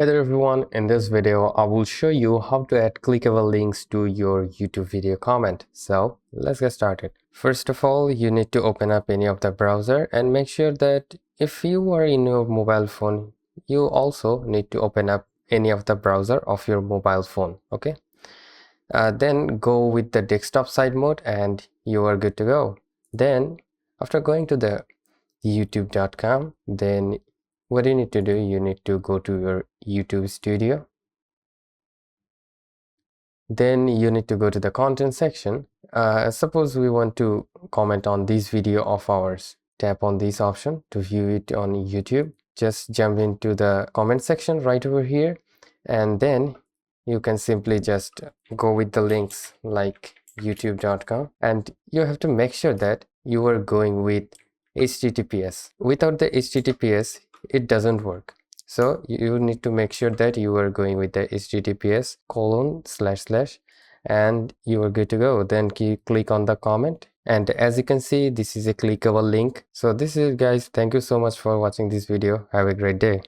Hey there everyone, in this video I will show you how to add clickable links to your YouTube video comment. So let's get started. First of all, you need to open up any of the browser and make sure that if you are in your mobile phone, you also need to open up any of the browser of your mobile phone. Okay, then go with the desktop side mode and you are good to go. Then after going to the youtube.com, then what you need to do, you need to go to your YouTube studio. Then you need to go to the content section. Suppose we want to comment on this video of ours. Tap on this option to view it on YouTube. Just jump into the comment section right over here, and then you can simply just go with the links like youtube.com, and you have to make sure that you are going with HTTPS. Without the HTTPS, it doesn't work. So you need to make sure that you are going with the https:// and you are good to go. Then click on the comment, and as you can see, this is a clickable link. So this is it guys. Thank you so much for watching this video. Have a great day.